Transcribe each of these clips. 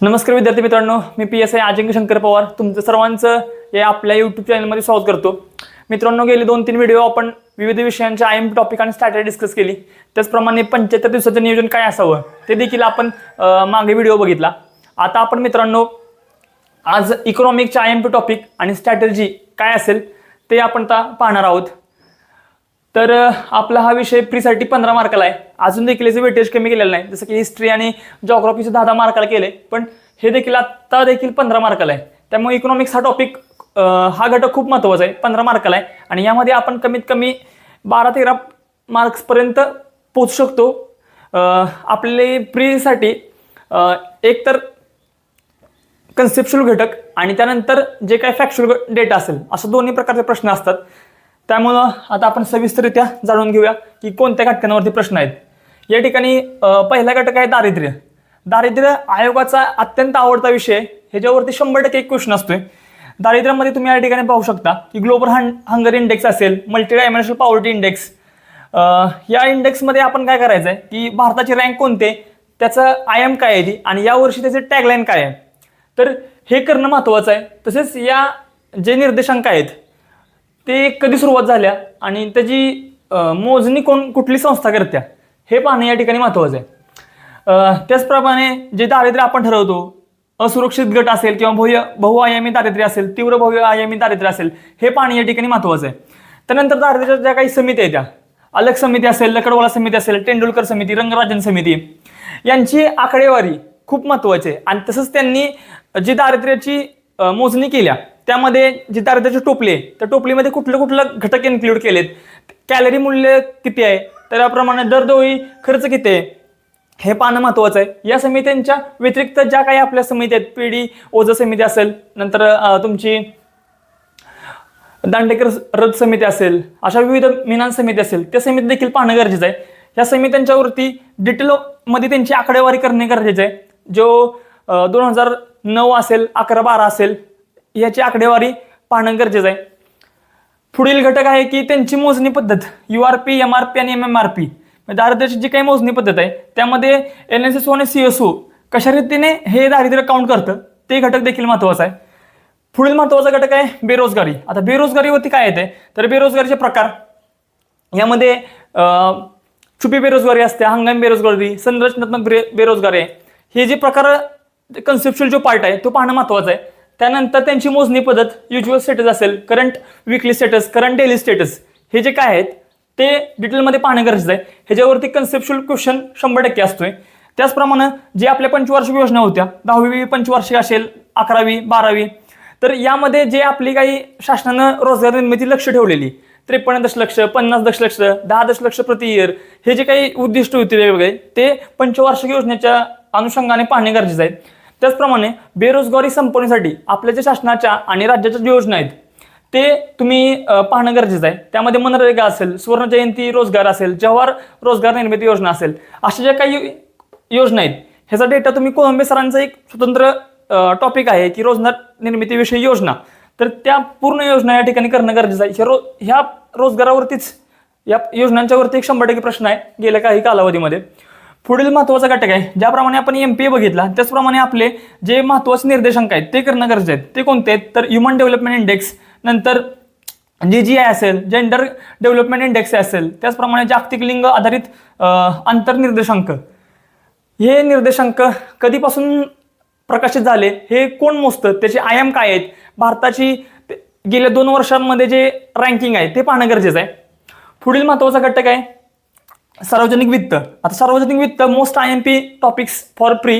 नमस्कार विद्यार्थी मित्रांनो, मी PSI अजिंक्य शंकर पवार तुमचं सर्वांचं या आपल्या यूट्यूब चॅनलमध्ये स्वागत करतो. मित्रांनो, गेले 2-3 व्हिडिओ आपण विविध विषयांचे IMP टॉपिक आणि स्ट्रॅटेजी डिस्कस केली. त्याचप्रमाणे 75 दिवसाचं नियोजन काय असावं ते देखील आपण मागे व्हिडिओ बघितला. आता आपण मित्रांनो आज इकॉनॉमिकच्या IMP टॉपिक आणि स्ट्रॅटेजी काय असेल ते आपण पाहणार आहोत. तर आपला हा विषय प्रीसाठी 15 मार्काला आहे. अजून देखील याचं वेटेज कमी केलेलं नाही, जसं की हिस्ट्री आणि जॉग्राफीचं 10 मार्काला केले, पण हे देखील आत्ता देखील 15 मार्काला आहे. त्यामुळे इकॉनॉमिक्स हा टॉपिक हा घटक खूप महत्त्वाचा आहे, 15 मार्काला आहे आणि यामध्ये आपण कमीत कमी 12-13 मार्क्सपर्यंत पोहोचू शकतो. आपले प्रीसाठी एक तर कन्सेप्च्युअल घटक आणि त्यानंतर जे काही फॅक्च्युअल डेटा असेल असं दोन्ही प्रकारचे प्रश्न असतात. त्यामुळं आता आपण सविस्तररित्या जाणून घेऊया की कोणत्या घटकांवरती प्रश्न आहेत. या ठिकाणी पहिला घटक आहे दारिद्र्य. दारिद्र्य आयोगाचा अत्यंत आवडता विषय, ह्याच्यावरती 100% एक क्वेश्चन असतोय. दारिद्र्यामध्ये तुम्ही या ठिकाणी पाहू शकता की ग्लोबल हंगर इंडेक्स असेल, मल्टी डायमेन्शनल पॉवर्टी इंडेक्स. या इंडेक्समध्ये आपण काय करायचं आहे की भारताची रँक कोणते, त्याचं IM काय आहे ती आणि यावर्षी त्याचे टॅगलाईन काय आहे, तर हे करणं महत्त्वाचं आहे. तसेच या जे निर्देशांक आहेत ते कधी सुरुवात झाल्या आणि त्याची मोजणी कुठली संस्था करत्या हे पाहणं या ठिकाणी महत्त्वाचं आहे. त्याचप्रमाणे जे दारिद्र्य आपण ठरवतो, असुरक्षित गट असेल किंवा बहुआयामी दारिद्र्य असेल, तीव्र बहुआयामी दारिद्र्य असेल, हे पाहणं या ठिकाणी महत्त्वाचं आहे. त्यानंतर दारिद्र्याच्या ज्या काही समिती आहेत, त्या अलग समिती असेल, लकडवाला समिती असेल, तेंडुलकर समिती, रंगराजन समिती, यांची आकडेवारी खूप महत्त्वाची आहे. आणि तसंच त्यांनी जी दारिद्र्याची मोजणी केल्या त्यामध्ये जी दारिद्र्याची टोपली आहे त्या टोपलीमध्ये कुठलं घटक इन्क्लूड केलेत, कॅलरी मूल्य किती आहे, त्याप्रमाणे दरडोई खर्च किती आहे, हे पाहणं महत्त्वाचं आहे. या समित्यांच्या व्यतिरिक्त ज्या काही आपल्या समिती आहेत, PD ओझा समिती असेल, नंतर तुमची दांडेकर रथ समिती असेल, अशा विविध मिनान समिती असेल, त्या समिती देखील पाहणं गरजेचं आहे. या समित्यांच्यावरती डिटेलमध्ये त्यांची आकडेवारी करणे गरजेचं आहे. जो 2009 असेल, 11-12 असेल, याची आकडेवारी पाहणं गरजेचं आहे. पुढील घटक आहे की त्यांची मोजणी पद्धत, URP, MRP आणि MMRP, दारिद्र्याची जी काही मोजणी पद्धत आहे त्यामध्ये NSSO आणि CSO कशा रीतीने हे दारिद्र्य काउंट करतं ते घटक देखील महत्त्वाचं आहे. पुढील महत्त्वाचा घटक आहे बेरोजगारी. आता बेरोजगारीवरती काय येते, तर बेरोजगारीचे प्रकार, यामध्ये छुपी बेरोजगारी असते, हंगामी बेरोजगारी, संरचनात्मक बेरोजगारी, हे जे प्रकार कन्सेप्च्युअल जो पार्ट आहे तो पाहणं महत्त्वाचं आहे. त्यानंतर त्यांची मोजणी पद्धत, युज्युअल स्टेटस असेल, करंट विकली स्टेटस, करंट डेली स्टेटस, हे जे काय आहेत ते डिटेलमध्ये पाहणं गरजेचं आहे. ह्याच्यावरती कन्सेप्च्युअल क्वेश्चन 100% असतोय. त्याचप्रमाणे जे आपल्या पंचवार्षिक योजना होत्या, 10वी पंचवार्षिक असेल, 11वी 12वी, तर यामध्ये जे आपली काही शासनानं रोजगार निर्मिती लक्ष ठेवलेली 53 दशलक्ष, 50 दशलक्ष, 10 दशलक्ष प्रति इयर, हे जे काही उद्दिष्ट होते वेगवेगळे, ते पंचवार्षिक योजनेच्या अनुषंगाने पाहणे गरजेचं आहे. त्याचप्रमाणे बेरोजगारी संपवण्यासाठी आपल्या ज्या शासनाच्या आणि राज्याच्या ज्या योजना आहेत ते तुम्ही पाहणं गरजेचं आहे. त्यामध्ये मनरेगा असेल, स्वर्ण जयंती रोजगार असेल, जवाहर रोजगार निर्मिती योजना असेल, अशा ज्या काही योजना आहेत ह्याचा डेटा तुम्ही कोळंबे सरांचा एक स्वतंत्र टॉपिक आहे की रोजगार निर्मितीविषयी योजना, तर त्या पूर्ण योजना या ठिकाणी करणं गरजेचं आहे. ह्या रोजगारावरतीच, या योजनांच्यावरती एक 100% प्रश्न आहे गेल्या काही कालावधीमध्ये. पुढील महत्त्वाचा घटक आहे, ज्याप्रमाणे आपण MPA बघितला त्याचप्रमाणे आपले जे महत्त्वाचे निर्देशांक आहेत ते करणं गरजेचं आहे. ते कोणते आहेत, तर ह्युमन डेव्हलपमेंट इंडेक्स, नंतर GGI असेल, जेंडर डेव्हलपमेंट इंडेक्स असेल, त्याचप्रमाणे जागतिक लिंग आधारित आंतरनिर्देशांक, हे निर्देशांक कधीपासून प्रकाशित झाले, हे कोण मोजतं, त्याचे IM काय आहेत, भारताची गेल्या 2 वर्षांमध्ये जे रँकिंग आहे ते पाहणं गरजेचं आहे. पुढील महत्त्वाचा घटक आहे सार्वजनिक वित्त. आता सार्वजनिक वित्त most IMP topics for pre,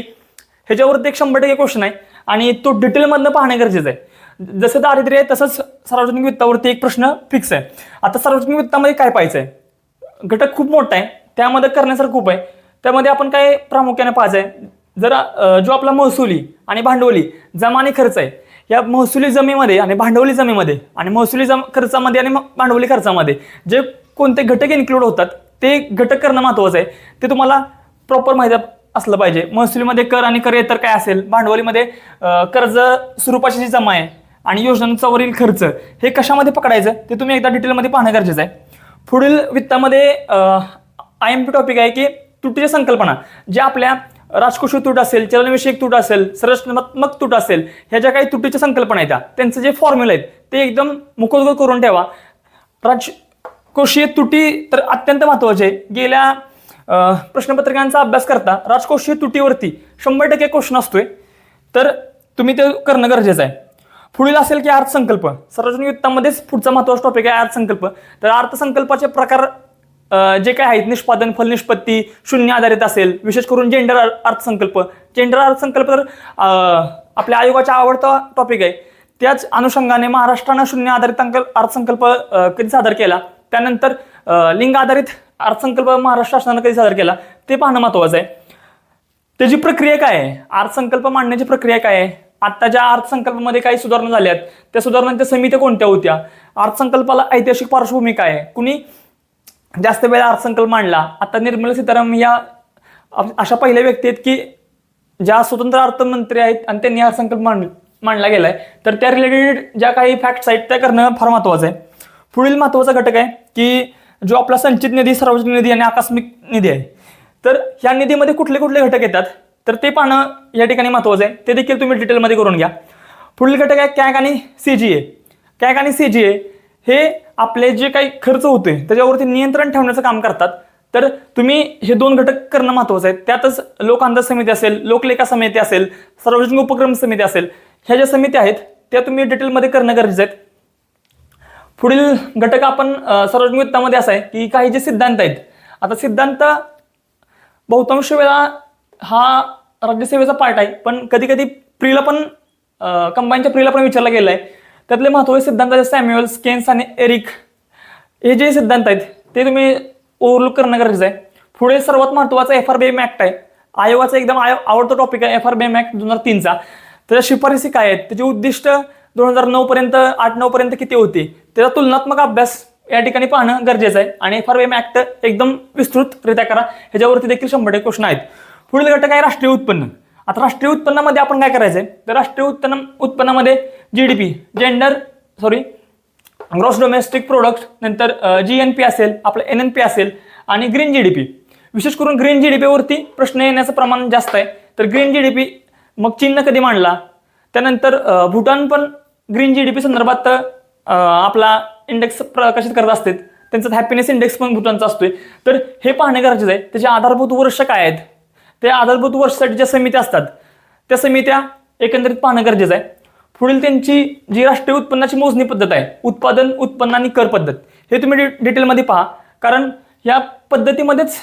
ह्याच्यावरती एक 100% क्वेश्चन आहे आणि तो डिटेलमधनं पाहणं गरजेचं आहे. जसं दारिद्र्य आहे तसंच सार्वजनिक वित्तावरती एक प्रश्न फिक्स आहे. आता सार्वजनिक वित्तामध्ये काय पाहायचं आहे, घटक खूप मोठा आहे, त्यामध्ये करण्यासारखं खूप आहे. त्यामध्ये आपण काय प्रामुख्याने पाहायचं आहे, जरा जो आपला महसुली आणि भांडवली जमा आणि खर्च आहे, या महसुली जमेमध्ये आणि भांडवली जमेमध्ये आणि महसुली खर्चामध्ये आणि भांडवली खर्चामध्ये जे कोणते घटक इन्क्लूड होतात ते घटक करणं महत्त्वाचं आहे. ते तुम्हाला प्रॉपर माहिती असलं पाहिजे. महसुलीमध्ये कर आणि करेतर काय असेल, भांडवलीमध्ये कर्ज स्वरूपाची जी जमा आहे आणि योजनांचा वरील खर्च, हे कशामध्ये पकडायचं ते तुम्ही एकदा डिटेलमध्ये पाहणं गरजेचं आहे. पुढील वित्तामध्ये IMP टॉपिक आहे की त्रुटीची संकल्पना, ज्या आपल्या राजकोषीय तूट असेल, चलनविषयक तूट असेल, संरचनात्मक तूट असेल, ह्या ज्या काही तुटीच्या संकल्पना आहेत त्यांचे जे फॉर्म्युला आहेत ते एकदम मुखोद्गत करून ठेवा. राजकोषीय तुटी तर अत्यंत महत्वाचे आहे. गेल्या प्रश्नपत्रिकांचा अभ्यास करता राजकोषीय तुटीवरती 100% क्वेश्चन असतोय, तर तुम्ही ते करणं गरजेचं आहे. पुढील असेल की अर्थसंकल्प. सार्वजनिक वित्तामध्येच पुढचा महत्त्वाचा टॉपिक आहे अर्थसंकल्प. तर अर्थसंकल्पाचे प्रकार जे काय आहेत, निष्पादन, फलनिष्पत्ती, शून्य आधारित असेल, विशेष करून जेंडर अर्थसंकल्प. जेंडर अर्थसंकल्प तर आपल्या आयोगाचा आवडता टॉपिक आहे. त्याच अनुषंगाने महाराष्ट्रानं शून्य आधारित अर्थसंकल्प कधी सादर केला, त्यानंतर लिंग आधारित अर्थसंकल्प महाराष्ट्र शासनानं कधी सादर केला ते पाहणं महत्त्वाचं आहे. त्याची प्रक्रिया काय आहे, अर्थसंकल्प मांडण्याची प्रक्रिया काय आहे, आता ज्या अर्थसंकल्पामध्ये काही सुधारणा झाल्यात त्या सुधारणांच्या समित्या कोणत्या होत्या, अर्थसंकल्पाला ऐतिहासिक पार्श्वभूमी काय आहे, कुणी जास्त वेळा अर्थसंकल्प मांडला. आता निर्मला सीतारामन या अशा पहिल्या व्यक्ती आहेत की ज्या स्वतंत्र अर्थमंत्री आहेत आणि त्यांनी अर्थसंकल्प मांडला गेलाय. तर त्या रिलेटेड ज्या काही फॅक्ट्स आहेत त्या करणं फार महत्त्वाचं आहे. पुढील महत्त्वाचा घटक आहे की जो आपला संचित निधी, सार्वजनिक निधी आणि आकस्मिक निधी आहे. तर ह्या निधीमध्ये कुठले कुठले घटक येतात तर ते पाहणं या ठिकाणी महत्त्वाचं आहे. ते देखील तुम्ही डिटेलमध्ये करून घ्या. पुढील घटक आहे कॅग आणि CGA. कॅग आणि CGA हे आपले जे काही खर्च होते त्याच्यावरती नियंत्रण ठेवण्याचं काम करतात. तर तुम्ही हे दोन घटक करणं महत्त्वाचं आहे. त्यातच लोक अंदाज समिती असेल, लोकलेखा समिती असेल, सार्वजनिक उपक्रम समिती असेल, ह्या ज्या समित्या आहेत त्या तुम्ही डिटेलमध्ये करणं गरजेचं आहे. पुढील घटक आपण सार्वजनिक वित्तामध्ये असा आहे की काही जे सिद्धांत आहेत. आता सिद्धांत बहुतांश वेळा हा राज्यसेवेचा पार्ट आहे, पण कधी कधी प्रीला पण कंबाईनच्या प्रीला पण विचारला गेला आहे. त्यातले महत्त्वाचे सिद्धांत सॅम्युएल, केन्स आणि एरिक हे जे सिद्धांत आहेत ते तुम्ही ओव्हरलुक करणं गरजेचं आहे. पुढे सर्वात महत्त्वाचा FRBM ऍक्ट आहे. आयोगाचा एकदम आवडता टॉपिक आहे FRBM ऍक्ट 2003चा. त्याच्या शिफारसी काय आहेत, त्याचे उद्दिष्ट 2009 पर्यंत 8-9 पर्यंत किती होते, त्याचा तुलनात्मक अभ्यास या ठिकाणी पाहणं गरजेचं आहे. आणि FRBM ऍक्ट एकदम विस्तृतरित्या करा, ह्याच्यावरती देखील 100% क्वेश्चन आहेत. पुढील घटक आहे राष्ट्रीय उत्पन्न. आता राष्ट्रीय उत्पन्नामध्ये आपण काय करायचंय तर राष्ट्रीय उत्पन्नामध्ये GDP, ग्रॉस डोमेस्टिक प्रोडक्ट, नंतर GNP असेल, आपलं NNP असेल आणि ग्रीन GDP. विशेष करून ग्रीन GDP वरती प्रश्न येण्याचं प्रमाण जास्त आहे. तर ग्रीन GDP मग चीननं कधी मांडला, त्यानंतर भूटान पण ग्रीन GDP संदर्भात आपला इंडेक्स प्रकाशित करत असते. त्यांचा हॅपीनेस इंडेक्स पण भूटानचा असतोय. तर हे पाहणे गरजेचं आहे. त्याचे आधारभूत वर्ष काय आहेत, त्या आधारभूत वर्षासाठी ज्या समित्या असतात त्या समित्या एकंदरीत पाहणं गरजेचं आहे. पुढील त्यांची जी राष्ट्रीय उत्पन्नाची मोजणी पद्धत आहे, उत्पादन, उत्पन्न आणि कर पद्धत, हे तुम्ही डिटेलमध्ये पहा. कारण या पद्धतीमध्येच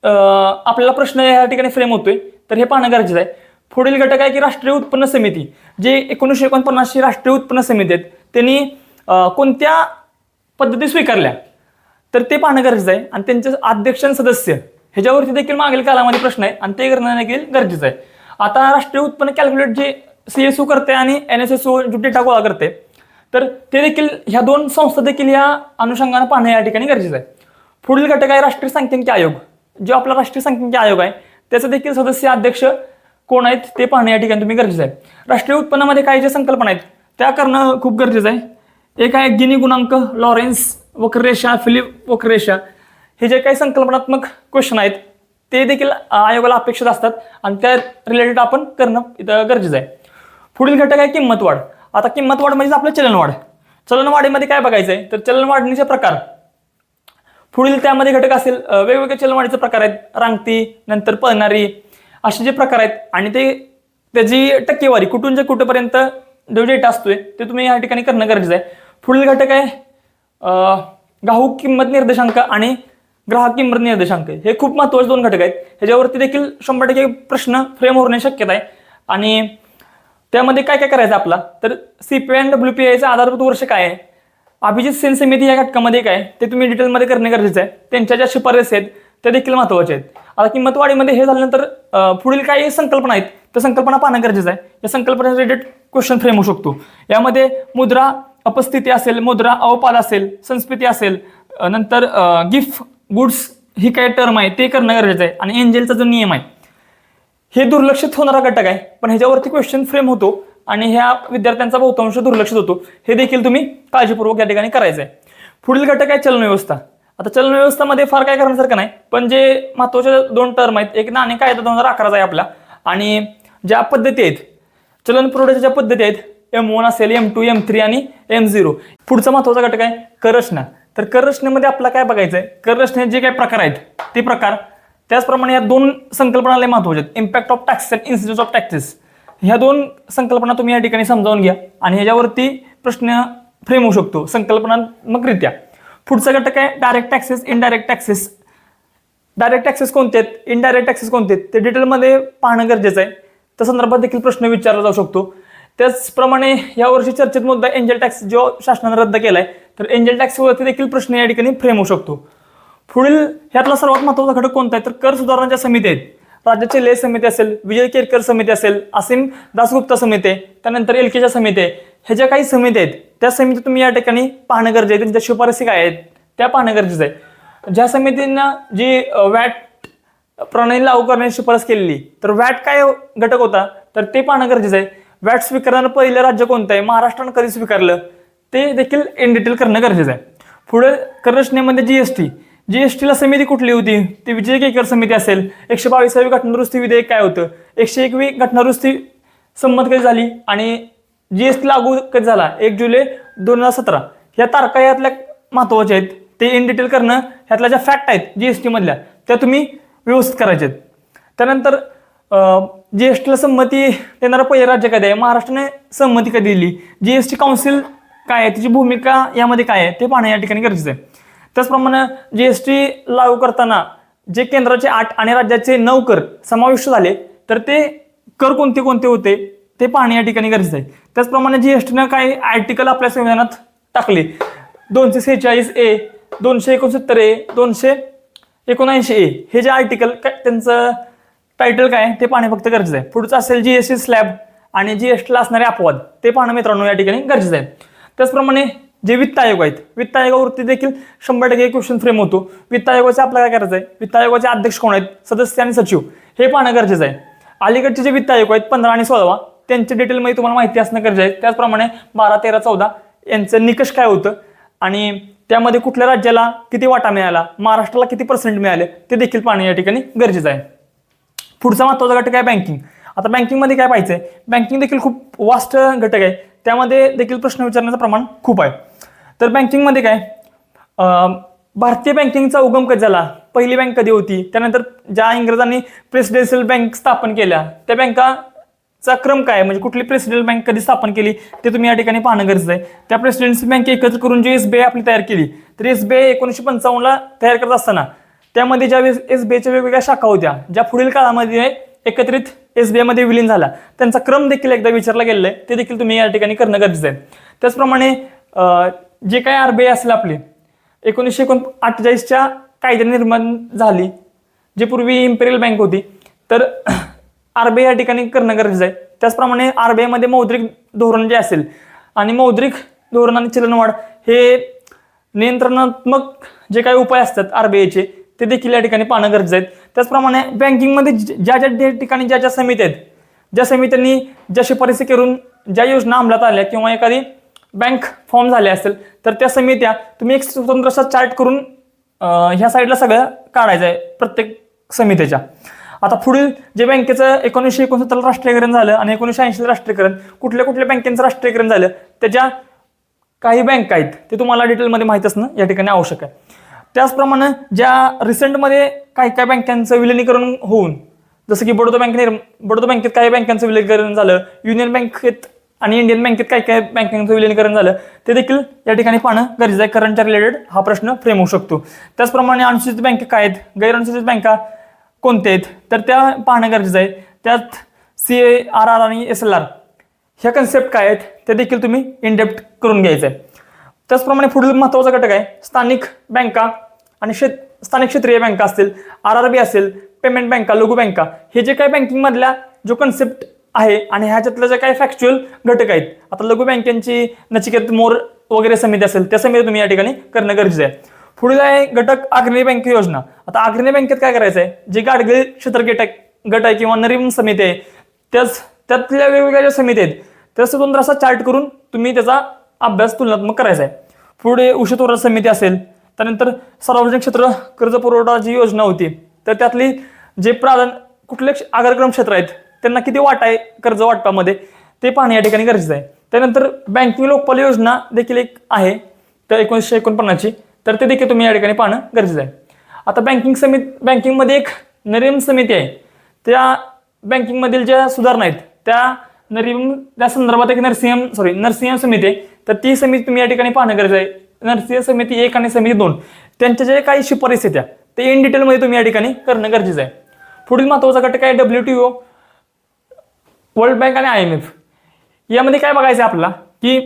आपल्याला प्रश्न या ठिकाणी फ्रेम होतोय. तर हे पाहणं गरजेचं आहे. पुढील घटक आहे की राष्ट्रीय उत्पन्न समिती. जे 1949 राष्ट्रीय उत्पन्न समिती आहेत त्यांनी कोणत्या पद्धती स्वीकारल्या तर ते पाहणं गरजेचं आहे. आणि त्यांचे अध्यक्ष आणि सदस्य ह्याच्यावरती देखील मागील कालामध्ये प्रश्न आहे आणि ते करणं देखील गरजेचं आहे. आता राष्ट्रीय उत्पन्न कॅल्क्युलेट जे CSO करते आणि NSSO जो डेटा गोळा करते, तर ते देखील ह्या दोन संस्था देखील या अनुषंगाने पाहणं या ठिकाणी गरजेचं आहे. पुढील घटक आहे राष्ट्रीय सांख्यिकी आयोग. जो आपला राष्ट्रीय सांख्यिकी आयोग आहे त्याचे देखील सदस्य, अध्यक्ष कोण आहेत ते पाहणं या ठिकाणी तुम्ही गरजेचं आहे. राष्ट्रीय उत्पन्नामध्ये काही ज्या संकल्पना आहेत त्या करणं खूप गरजेचं आहे. एक आहे गिनी गुणांक, लॉरेन्स वक्ररेषा, फिलिप वक्ररेषा. हे जे काही संकल्पनात्मक क्वेश्चन आहेत ते देखील आयोगाला अपेक्षित असतात आणि त्या रिलेटेड आपण करणं इथं गरजेचं आहे. पुढील घटक आहे किंमत वाढ. आता किंमत वाढ म्हणजे आपलं चलनवाढ. चलनवाढीमध्ये काय बघायचं आहे तर चलनवाढीचे प्रकार. पुढील त्यामध्ये घटक असेल वेगवेगळे चलनवाढीचे प्रकार आहेत, रांगती, नंतर पळणारी, असे जे प्रकार आहेत. आणि ते त्याची टक्केवारी कुठून जे कुठेपर्यंत जो डेटा असतोय ते तुम्ही या ठिकाणी करणं गरजेचं आहे. पुढील घटक आहे घाऊक किंमत निर्देशांक आणि ग्राहक किंमत निर्देशांक. हे खूप महत्त्वाचे दोन घटक आहेत. ह्याच्यावरती देखील 100% प्रश्न फ्रेम होण्याची शक्यता आहे. आणि त्यामध्ये काय काय करायचं आपला तर CPI आणि WPIचं आधारभूत वर्ष काय आहे, अभिजित सेन समिती या घटकामध्ये काय ते तुम्ही डिटेलमध्ये करणे गरजेचं आहे. त्यांच्या ज्या शिफारसी आहेत त्या देखील महत्त्वाच्या आहेत. आता किंमत वाढीमध्ये हे झाल्यानंतर पुढील काही संकल्पना आहेत त्या संकल्पना पाहणं गरजेचं आहे. या संकल्पना रिलेटेड क्वेश्चन फ्रेम होऊ शकतो. यामध्ये मुद्रा अपस्थिती असेल, मुद्रा अवपाद असेल, संस्कृती असेल, नंतर गिफ्ट गुड्स ही काय टर्म आहे ते करणं गरजेचं आहे. आणि एंजेलचा जो नियम आहे हे दुर्लक्षित होणारा घटक आहे, पण ह्याच्यावरती क्वेश्चन फ्रेम होतो आणि ह्या विद्यार्थ्यांचा बहुतांश दुर्लक्षित होतो. हे देखील तुम्ही काळजीपूर्वक या ठिकाणी करायचं आहे. पुढील घटक आहे चलन व्यवस्था. आता चलन व्यवस्थामध्ये फार काय करण्यासारखं नाही, पण जे महत्त्वाचे 2 टर्म आहेत, एक नाणे कायदा 2011 आहे आपला, आणि ज्या पद्धती आहेत चलन पुरवठ्याच्या ज्या पद्धती आहेत M1 असेल, M2, M3 आणि M0. पुढचा महत्त्वाचा घटक आहे कर रचना. तर कर रचनेमध्ये आपला काय बघायचं आहे, कर रचनेचे जे काही प्रकार आहेत ते प्रकार, त्याचप्रमाणे या 2 संकल्पना लय महत्त्वाच्या आहेत, इम्पॅक्ट ऑफ टॅक्सेस आणि इन्सिडेंस ऑफ टॅक्सेस. ह्या 2 संकल्पना तुम्ही या ठिकाणी समजावून घ्या आणि ह्याच्यावरती प्रश्न फ्रेम होऊ शकतो संकल्पनात्मकरित्या. पुढचा घटक आहे direct taxes, indirect taxes. Direct taxes कोणते आहेत, इनडायरेक्ट टॅक्सेस कोणते आहेत ते डिटेलमध्ये पाहणं गरजेचं आहे. त्या संदर्भात देखील प्रश्न विचारला जाऊ शकतो. त्याचप्रमाणे यावर्षी चर्चेत मुद्दा एंजल टॅक्स जो शासनाने रद्द केलाय, तर एंजल टॅक्सवरती देखील प्रश्न या ठिकाणी फ्रेम होऊ शकतो. पुढील ह्यातला सर्वात महत्त्वाचा घटक कोणता आहे, तर कर सुधारणाच्या समिती आहेत. राज्याची लेह समिती असेल, विजय केरकर समिती असेल, असीम दासगुप्ता समिती आहे, त्यानंतर एलकेच्या समिती आहे. ह्या ज्या काही समिती आहेत त्या समिती तुम्ही या ठिकाणी पाहणं गरजेचं आहे, त्यांच्या शिफारसी काय आहेत त्या पाहणं गरजेचं आहे. ज्या समितींना जी वॅट प्रणाली लागू करण्याची शिफारस केलेली, तर वॅट काय घटक होता तर ते पाहणं गरजेचं आहे. वॅट स्वीकारणारं पहिलं राज्य कोणतं आहे, महाराष्ट्रानं कधी स्वीकारलं ते देखील इन डिटेल करणं गरजेचं आहे. पुढे कर रचनेमध्ये जीएसटीला समिती कुठली होती, ती विजय केरकर समिती असेल. 122वी घटनादुरुस्ती विधेयक काय होतं, 101वी घटनादुरुस्ती संमत कधी झाली आणि जीएसटी लागू कधी झाला, 1 जुलै 2017. ह्या तारखा यातल्या महत्त्वाच्या आहेत, ते इन डिटेल करणं. ह्यातल्या ज्या फॅक्ट आहेत जीएसटी मधल्या त्या तुम्ही व्यवस्थित करायच्या आहेत. त्यानंतर जीएसटीला संमती देणारं पहिलं राज्य कधी आहे, महाराष्ट्राने संमती कधी दिली, जीएसटी काउन्सिल काय आहे, त्याची भूमिका यामध्ये काय आहे ते पाहणं या ठिकाणी गरजेचं आहे. त्याचप्रमाणे जीएसटी लागू करताना जे केंद्राचे 8 आणि राज्याचे 9 कर समाविष्ट झाले, तर ते कर कोणते कोणते होते ते पाहणे या ठिकाणी गरजेचं आहे. त्याचप्रमाणे जीएसटीनं काही आर्टिकल आपल्या संविधानात टाकले, 246A, 269A, 279A. हे जे आर्टिकल त्यांचं टायटल काय ते पाहणे फक्त गरजेचं आहे. पुढचं असेल जीएसटी स्लॅब आणि जीएसटीला असणारे अपवाद ते पाहणं मित्रांनो या ठिकाणी गरजेचं आहे. त्याचप्रमाणे जे वित्त आयोग आहेत, वित्त आयोगावरती देखील 100% क्वेश्चन फ्रेम होतो. वित्त आयोगाचे आपल्याला काय करायचं आहे, वित्त आयोगाचे अध्यक्ष कोण आहेत, सदस्य आणि सचिव हे पाहणं गरजेचं आहे. अलीकडचे जे वित्त आयोग आहेत 15 आणि 16 त्यांच्या डिटेलमध्ये तुम्हाला माहिती असणं गरजेचं आहे. त्याचप्रमाणे 12, 13, 14 यांचं निकष काय होतं आणि त्यामध्ये कुठल्या राज्याला किती वाटा मिळाला, महाराष्ट्राला किती % मिळाले ते देखील पाहणं या ठिकाणी गरजेचं आहे. पुढचा महत्त्वाचा घटक आहे बँकिंग. आता बँकिंगमध्ये काय पाहिजे, बँकिंग देखील खूप वास्ट घटक आहे, त्यामध्ये देखील प्रश्न विचारण्याचं प्रमाण खूप आहे. तर बँकिंगमध्ये काय, भारतीय बँकिंगचा उगम कधी झाला, पहिली बँक कधी होती, त्यानंतर ज्या इंग्रजांनी प्रेसिडेन्शियल बँक स्थापन केल्या त्या बँकाचा क्रम काय, म्हणजे कुठली प्रेसिडेन्शियल बँक कधी स्थापन केली ते तुम्ही या ठिकाणी पाहणं गरजेचं आहे. त्या प्रेसिडेन्शियल बँक एकत्र करून जी एसबीआय आपली तयार केली, तर एसबीआय 1955ला तयार करत असताना त्यामध्ये ज्या एसबीआयच्या वेगवेगळ्या शाखा होत्या, ज्या पुढील काळामध्ये एकत्रित एसबीआयमध्ये विलीन झाला, त्यांचा क्रम देखील एकदा विचारला गेलेला आहे, ते देखील तुम्ही या ठिकाणी करणं गरजेचं आहे. त्याचप्रमाणे जे काही आरबीआय असेल आपली 1948च्या कायद्याने निर्माण झाली, जे पूर्वी इम्पेरियल बँक होती, तर आरबीआय या ठिकाणी करणं गरजेचं आहे. त्याचप्रमाणे आरबीआयमध्ये मौद्रिक धोरण जे असेल आणि मौद्रिक धोरण आणि चलनवाढ हे नियंत्रणात्मक जे काही उपाय असतात आरबीआयचे ते देखील या ठिकाणी पाहणं गरजेचं आहे. त्याचप्रमाणे बँकिंगमध्ये ज्या ज्या ठिकाणी ज्या ज्या समिती आहेत, ज्या समित्यांनी ज्या शिफारसी करून ज्या योजना अंमलात आल्या किंवा एखादी बँक फॉर्म झाले असेल, तर त्या समित्या तुम्ही एक स्वतंत्र असा चार्ट करून ह्या साईडला सगळं काढायचं आहे प्रत्येक समितीच्या. आता पुढील जे बँकेचं 1969 राष्ट्रीयकरण झालं आणि 1980 राष्ट्रीयकरण, कुठल्या कुठल्या बँकेचं राष्ट्रीयकरण झालं, त्याच्या काही बँक आहेत ते तुम्हाला डिटेलमध्ये माहीत असणं या ठिकाणी आवश्यक आहे. त्याचप्रमाणे ज्या रिसेंटमध्ये काही काही बँकांचं विलिनीकरण होऊन, जसं की बडोदा बँकेत काही बँकांचं विलिनीकरण झालं, युनियन बँकेत आणि इंडियन बँकेत काही काही बँकांचं विलिनीकरण झालं, ते देखील या ठिकाणी पाहणं गरजेचं आहे. करंटच्या रिलेटेड हा प्रश्न फ्रेम होऊ शकतो. त्याचप्रमाणे अनुसूचित बँका काय आहेत, गैरअनुसूचित बँका कोणत्या आहेत, तर त्या पाहणं गरजेचं आहे. त्यात CARR आणि SLR ह्या कन्सेप्ट काय आहेत ते देखील तुम्ही इनडेप्थ करून घ्यायचं आहे. त्याचप्रमाणे पुढील महत्त्वाचा घटक आहे स्थानिक बँका आणि स्थानिक क्षेत्रीय बँका असतील, RRB असेल, पेमेंट बँका, लघु बँका, हे जे काही बँकिंगमधल्या जो कन्सेप्ट आहे आणि ह्याच्यातलं जे काही फॅक्च्युअल घटक आहेत, आता लघु बँकेची नचिकेत मोर वगैरे समिती असेल त्या समिती तुम्ही या ठिकाणी करणं गरजेचं आहे. पुढील आहे घटक अग्रणी बँक योजना. आता अग्रणी बँकेत काय करायचं आहे, जे गाडगिळ क्षेत्र गट आहे किंवा नरीम समिती आहे, त्यातल्या वेगवेगळ्या ज्या समिती आहेत त्या स्वतंत्र असा चार्ट करून तुम्ही त्याचा अभ्यास तुलनात्मक करायचा आहे. पुढे उषितोरा समिती असेल, त्यानंतर सार्वजनिक क्षेत्र कर्ज पुरवठा जी योजना होती तर त्यातली जे कुठले अग्रक्रम क्षेत्र आहेत त्यांना किती वाटा आहे कर्ज वाटपामध्ये ते पाहणे या ठिकाणी गरजेचं आहे. त्यानंतर बँकिंग लोकपाल योजना देखील एक आहे तर 1949ची, तर ते देखील तुम्ही या ठिकाणी पाहणं गरजेचं आहे. आता बँकिंगमध्ये एक नरीम समिती आहे, त्या बँकिंगमधील ज्या सुधारणा आहेत त्या संदर्भात एक नरसिंह समिती आहे, तर ती समिती तुम्ही या ठिकाणी पाहणं गरजेचं आहे. नरसिंह समिती 1 आणि समिती 2 त्यांच्या जे काही शिफारसी त्या ते इन डिटेलमध्ये तुम्ही या ठिकाणी करणं गरजेचं आहे. पुढील महत्त्वाचा घटक आहे WTO, वर्ल्ड बँक आणि IMF. यामध्ये काय बघायचं आहे आपल्याला की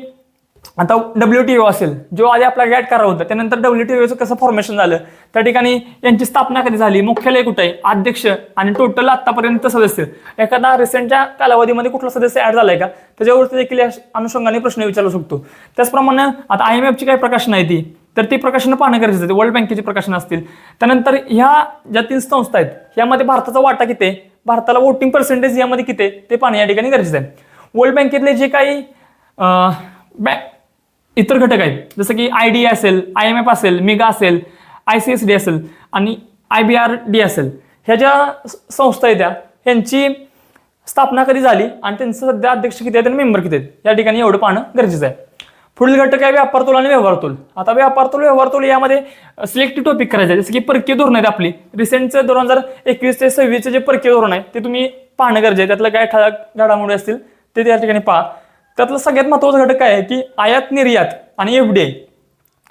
आता WTO असेल, जो आधी आपला गॅट करार होता, त्यानंतर WTOचं कसं फॉर्मेशन झालं, त्या ठिकाणी यांची स्थापना कधी झाली, मुख्यालय कुठे आहे, अध्यक्ष आणि टोटल आतापर्यंत सदस्य, एखादा रिसेंटच्या कालावधीमध्ये कुठला सदस्य ऍड झालाय का, त्याच्यावरती देखील या अनुषंगाने प्रश्न विचारू शकतो. त्याचप्रमाणे आता IMFची काही प्रकाशनं आहे ती, तर ती प्रकाशनं पाहणं गरजेचं आहे. वर्ल्ड बँकेची प्रकाशनं असतील. त्यानंतर ह्या ज्या 3 संस्था आहेत यामध्ये भारताचा वाटा किती आहे, भारताला वोटिंग पर्सेंटेज यामध्ये किती आहे ते पाहणं या ठिकाणी गरजेचं आहे. वर्ल्ड बँकेतले जे काही इतर घटक आहेत जसं की IDA असेल, IMF असेल, मिगा असेल, ICSD असेल आणि IBRD असेल, ह्या ज्या संस्था आहेत ह्यांची स्थापना कधी झाली आणि त्यांचं सध्या अध्यक्ष किती आहेत आणि मेंबर किती आहेत या ठिकाणी एवढं पाहणं गरजेचं आहे. पुढील घटक आहे व्यापार तोल आणि व्यवहार तोल. आता व्यवहार तोल यामध्ये सिलेक्टिव्ह टॉपिक करायचे आहे, जसं की परकीय धोरण आहेत आपली रिसेंटचं 2021 ते 2026 जे परकीय धोरण आहे ते तुम्ही पाहणं गरजेचं आहे. त्यातलं काय ठळक घडामोडी असतील ते त्या ठिकाणी पहा. त्यातलं सगळ्यात महत्त्वाचा घटक काय आहे की आयात निर्यात आणि FDI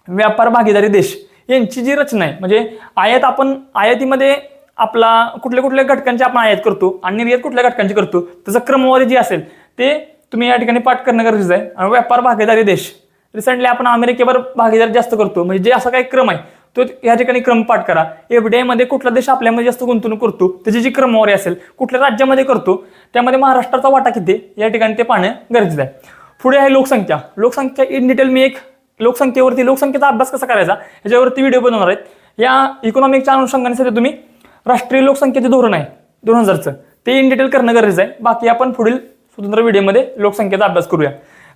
व्यापार भागीदारी देश यांची जी रचना आहे, म्हणजे आयातीमध्ये आपला कुठल्या घटकांची आपण आयात करतो आणि निर्यात कुठल्या घटकांची करतो त्याचा क्रमवारी जी असेल ते तुम्ही या ठिकाणी पाठ करणं गरजेचं आहे. आणि व्यापार भागीदारी देश रिसेंटली आपण अमेरिकेवर भागीदारी जास्त करतो, म्हणजे जे असा काही क्रम आहे तो या ठिकाणी क्रम पाठ करा. FDI मध्ये कुठला देश आपल्यामध्ये जास्त गुंतवणूक करतो त्याची जी क्रमवारी असेल, कुठल्या राज्यामध्ये करतो त्यामध्ये महाराष्ट्राचा वाटा किती या ठिकाणी ते पाहणं गरजेचं आहे. पुढे आहे लोकसंख्या इन डिटेल मी एक लोकसंख्येचा अभ्यास कसा करायचा ह्याच्यावरती व्हिडिओ बनवणार आहेत. या इकॉनॉमिकच्या अनुषंगाने सध्या तुम्ही राष्ट्रीय लोकसंख्येचे धोरण आहे 2000चं ते इन डिटेल करणं गरजेचं आहे. बाकी आपण पुढील स्वतंत्र व्हिडिओमध्ये लोकसंख्येचा अभ्यास करूया.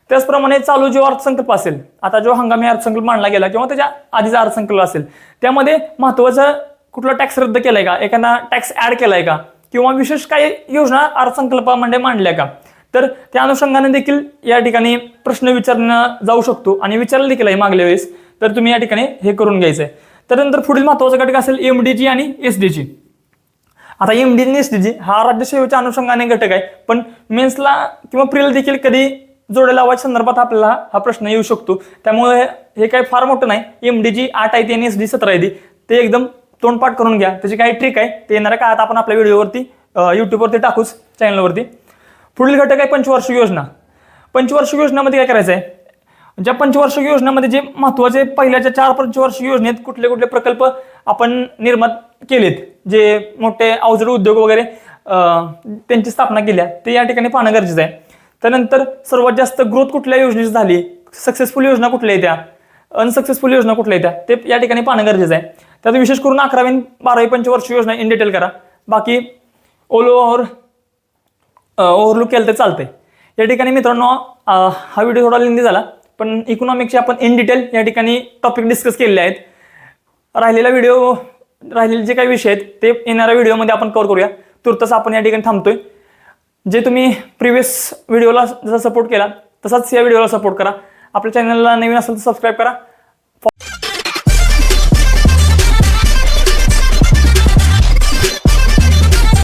त्याचप्रमाणे चालू जो अर्थसंकल्प असेल, आता जो हंगामी अर्थसंकल्प मांडला गेला किंवा त्याच्या आधीचा अर्थसंकल्प असेल त्यामध्ये महत्त्वाचं कुठला टॅक्स रद्द केलाय का, एखादा टॅक्स ऍड केलाय का किंवा विशेष काही योजना अर्थसंकल्पामध्ये मांडल्या का, तर त्या अनुषंगाने देखील या ठिकाणी प्रश्न विचारणं जाऊ शकतो आणि विचारलं देखील आहे मागल्या वेळेस, तर तुम्ही या ठिकाणी हे करून घ्यायचं आहे. त्यानंतर पुढील महत्त्वाचा घटक असेल MDG आणि SDG. आता MDG आणि SDG हा राज्यसेवेच्या अनुषंगाने घटक आहे, पण मेन्सला किंवा प्रिला देखील कधी जोड्या लावायच्या संदर्भात आपल्याला हा प्रश्न येऊ शकतो. त्यामुळे हे काही फार मोठं नाही. MDG 8 आहे आणि SDG 17 आहे ते एकदम तोंडपाठ करून घ्या. त्याची काही ट्रिक आहे ते येणाऱ्या काळात आपण आपल्या व्हिडिओवरती युट्यूबवरती टाकूच चॅनलवरती. पुढील घटक आहे पंचवार्षिक योजना. पंचवार्षिक योजनामध्ये काय करायचं आहे, ज्या पंचवार्षिक योजनामध्ये जे महत्त्वाचे पहिल्याच्या 4 पंचवार्षिक योजनेत कुठले कुठले प्रकल्प आपण निर्माण केलेत, जे मोठे अवजड उद्योग वगैरे त्यांची स्थापना केल्या ते या ठिकाणी पाहणं गरजेचं आहे. त्यानंतर सर्वात जास्त ग्रोथ कुठल्या योजनेची झाली, सक्सेसफुल योजना कुठल्या येत्या, अनसक्सेसफुल योजना कुठल्या येत्या ते या ठिकाणी पाहणं गरजेचं आहे. त्यात विशेष करून 11वी आणि 12वी पंचवार्षिक योजना इन डिटेल करा. बाकी ओव्हरलुक केलं तर चालतंय. या ठिकाणी मित्रांनो हा व्हिडिओ थोडा लेंदी झाला, पण इकॉनॉमिक्सचे आपण इन डिटेल या ठिकाणी टॉपिक डिस्कस केलेले आहेत. राहिलेले जे काही विषय आहेत ते येणाऱ्या व्हिडिओमध्ये आपण कव्हर करूया. तुर्तास आपण या ठिकाणी थांबतोय. जे तुम्ही प्रिव्हियस व्हिडिओला जसा सपोर्ट केला तसाच या व्हिडिओला सपोर्ट करा. आपल्या चॅनलला नवीन असेल तर सबस्क्राईब करा